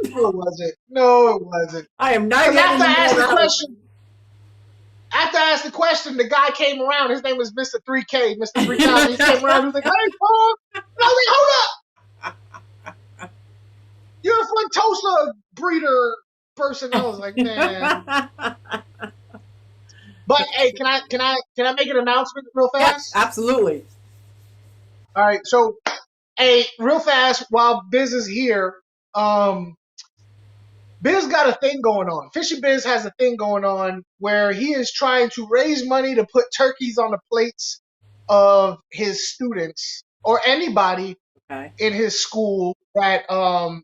No, it wasn't. No, it wasn't. I am not Because getting after I asked the that one. question, after I asked the question, the guy came around. His name was Mr. 3K, Mr. 3000. He came around. He was like, "Hey, Paul." And I was like, "Hold up, you're a Frontosa breeder person." I was like, "Man." But hey, can I make an announcement real Yes, fast? absolutely. All right, so hey, real fast while Biz is here, Biz got a thing going on. Fishy Biz has a thing going on where he is trying to raise money to put turkeys on the plates of his students or anybody Okay. in his school that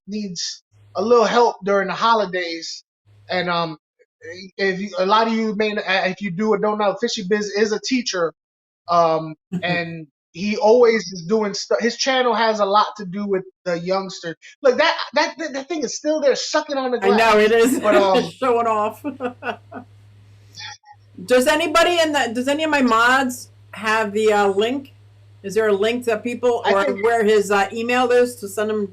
needs a little help during the holidays. And a lot of you may, if you do or don't know, Fishy Biz is a teacher, and he always is doing stuff. His channel has a lot to do with the youngsters. Look, that thing is still there, sucking on the I glass. know it is. But Showing off. Does any of my mods have the link? Is there a link that people, I or think, where his email is to send him?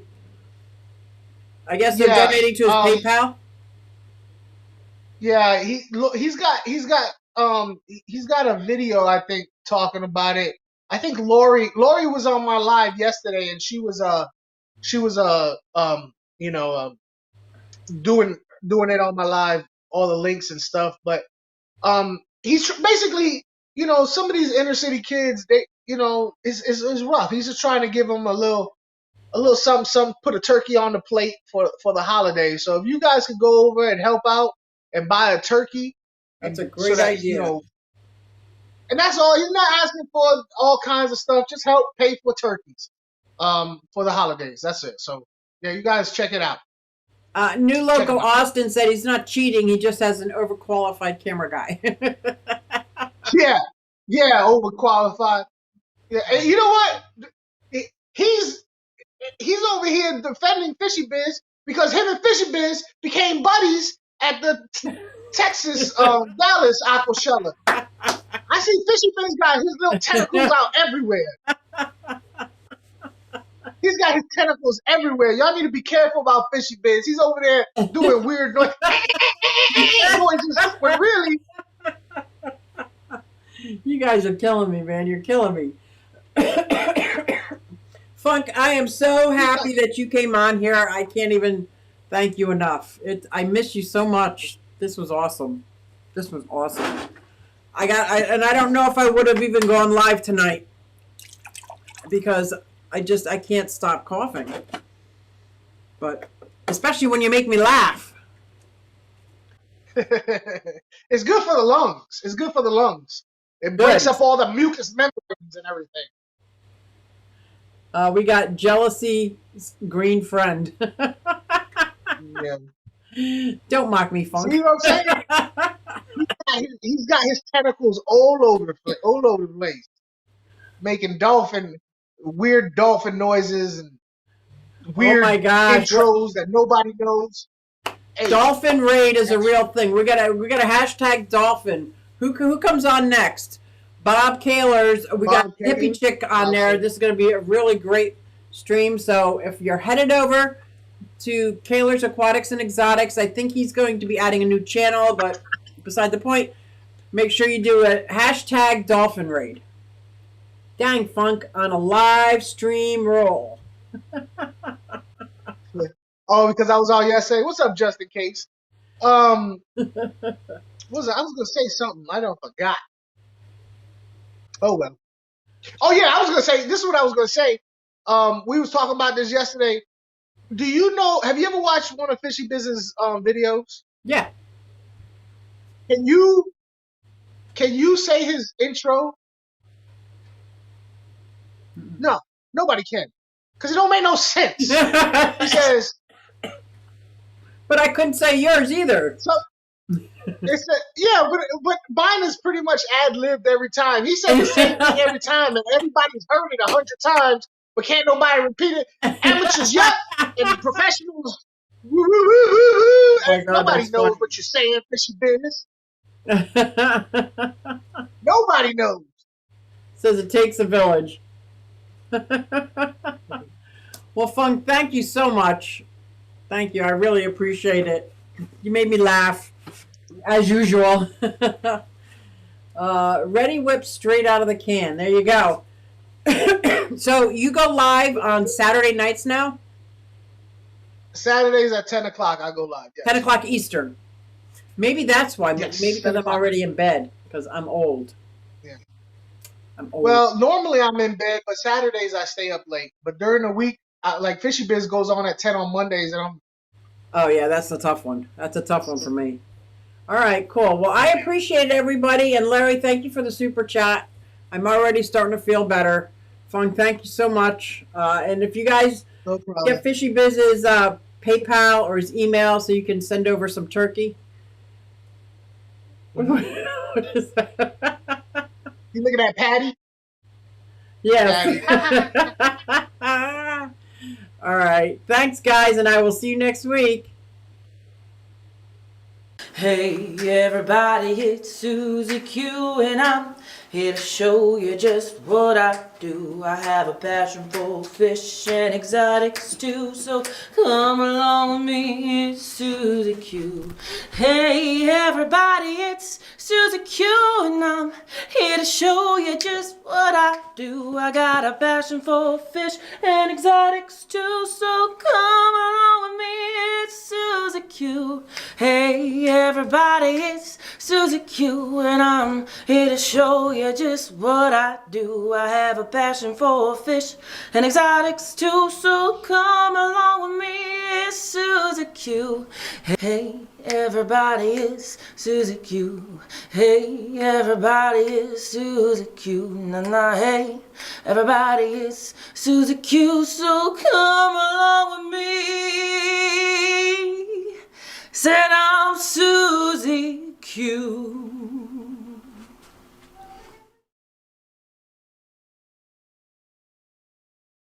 I guess they're yeah, donating to his PayPal. yeah, he's got a video, I think, talking about it. I think Lori was on my live yesterday, and she was you know doing it on my live, all the links and stuff. But he's basically, some of these inner city kids, they, is rough. He's just trying to give them a little something, put a turkey on the plate for the holidays. So if you guys could go over and help out and buy a turkey, That's a and so great that, idea. and that's all. He's not asking for all kinds of stuff. Just help pay for turkeys, for the holidays. That's it. So yeah, you guys check it out. New Check Loco him out. Austin said he's not cheating. He just has an overqualified camera guy. Yeah, yeah, overqualified. Yeah, and you know what? He's he's over here defending Fishy Biz because him and Fishy Biz became buddies at the Texas Dallas Aqua Shelter. I see Fishy Biz got his little tentacles out everywhere. He's got his tentacles everywhere. Y'all need to be careful about Fishy Biz. He's over there doing weird noises when really. You guys are killing me, man. You're killing me. Funk, I am so happy that you came on here. I can't even thank you enough. I miss you so much. This was awesome. This was awesome. I don't know if I would have even gone live tonight because I can't stop coughing. But especially when you make me laugh. It's good for the lungs. It's good for the lungs. It breaks up all the mucous membranes and everything. We got jealousy, green friend. Yeah. Don't mock me, Funk. See what I'm saying? He's got his tentacles all over the place, making weird dolphin noises and weird intros that nobody knows. Hey, dolphin raid is a real thing. We got a hashtag dolphin. Who comes on next? Bob Kaler's. We got Hippie Chick on there. This is going to be a really great stream. So if you're headed over to Kaler's Aquatics and Exotics, I think he's going to be adding a new channel. But beside the point, make sure you do a hashtag dolphin raid. Dang, Funk on a live stream roll. Oh, because I was all yesterday. What's up, Justin Case? I was gonna say something. I don't forgot. Oh well. Oh yeah, I was gonna say this is what I was gonna say. We was talking about this yesterday. Do you know? Have you ever watched one of Fishy Biz's videos? Yeah. Can you say his intro? No, nobody can, because it don't make no sense. He says. But I couldn't say yours either. So, yeah, but mine is pretty much ad-libbed every time. He said the same thing every time, and everybody's heard it 100 times, but can't nobody repeat it. Amateurs, yup, and professionals, woo, woo, woo, woo, woo. Oh God, nobody knows funny. What you're saying, Fishy Business. Nobody knows. Says it takes a village. Well, Funk, thank you so much. Thank you. I really appreciate it. You made me laugh, as usual. Ready whipped straight out of the can. There you go. So you go live on Saturday nights now? Saturdays at 10 o'clock, I go live. 10 Yes. o'clock Eastern. Maybe that's why. Yes. Maybe because 10 I'm o'clock. already in bed. Because I'm old. Yeah. I'm old. Well, normally I'm in bed, but Saturdays I stay up late. But during the week, like Fishy Biz goes on at 10 on Mondays, and I'm. Oh, yeah, that's a tough one. That's a tough one for me. All right, cool. Well, I appreciate everybody. And Larry, thank you for the super chat. I'm already starting to feel better. Funk, thank you so much. And if you guys No problem. get Fishy Biz's PayPal or his email so you can send over some turkey. What is that? You looking at Patty? Yes. All right. Thanks, guys, and I will see you next week. Hey everybody, it's Susie Q and I'm here to show you just what I do. I have a passion for fish and exotic stew, so come along with me, it's Susie Q. Hey everybody, it's Susie Q and I'm here to show you just what I do. I got a passion for fish and exotic stew, so come along with me, it's Susie Q. Hey everybody, it's Susie Q and I'm here to show you just what I do. I have a passion for fish and exotics too, so come along with me, it's Susie Q. Hey everybody, it's Susie Q. Hey everybody, it's Susie Q. Na na, hey everybody, it's Susie Q, so come along with me. Said I'm Susie Q.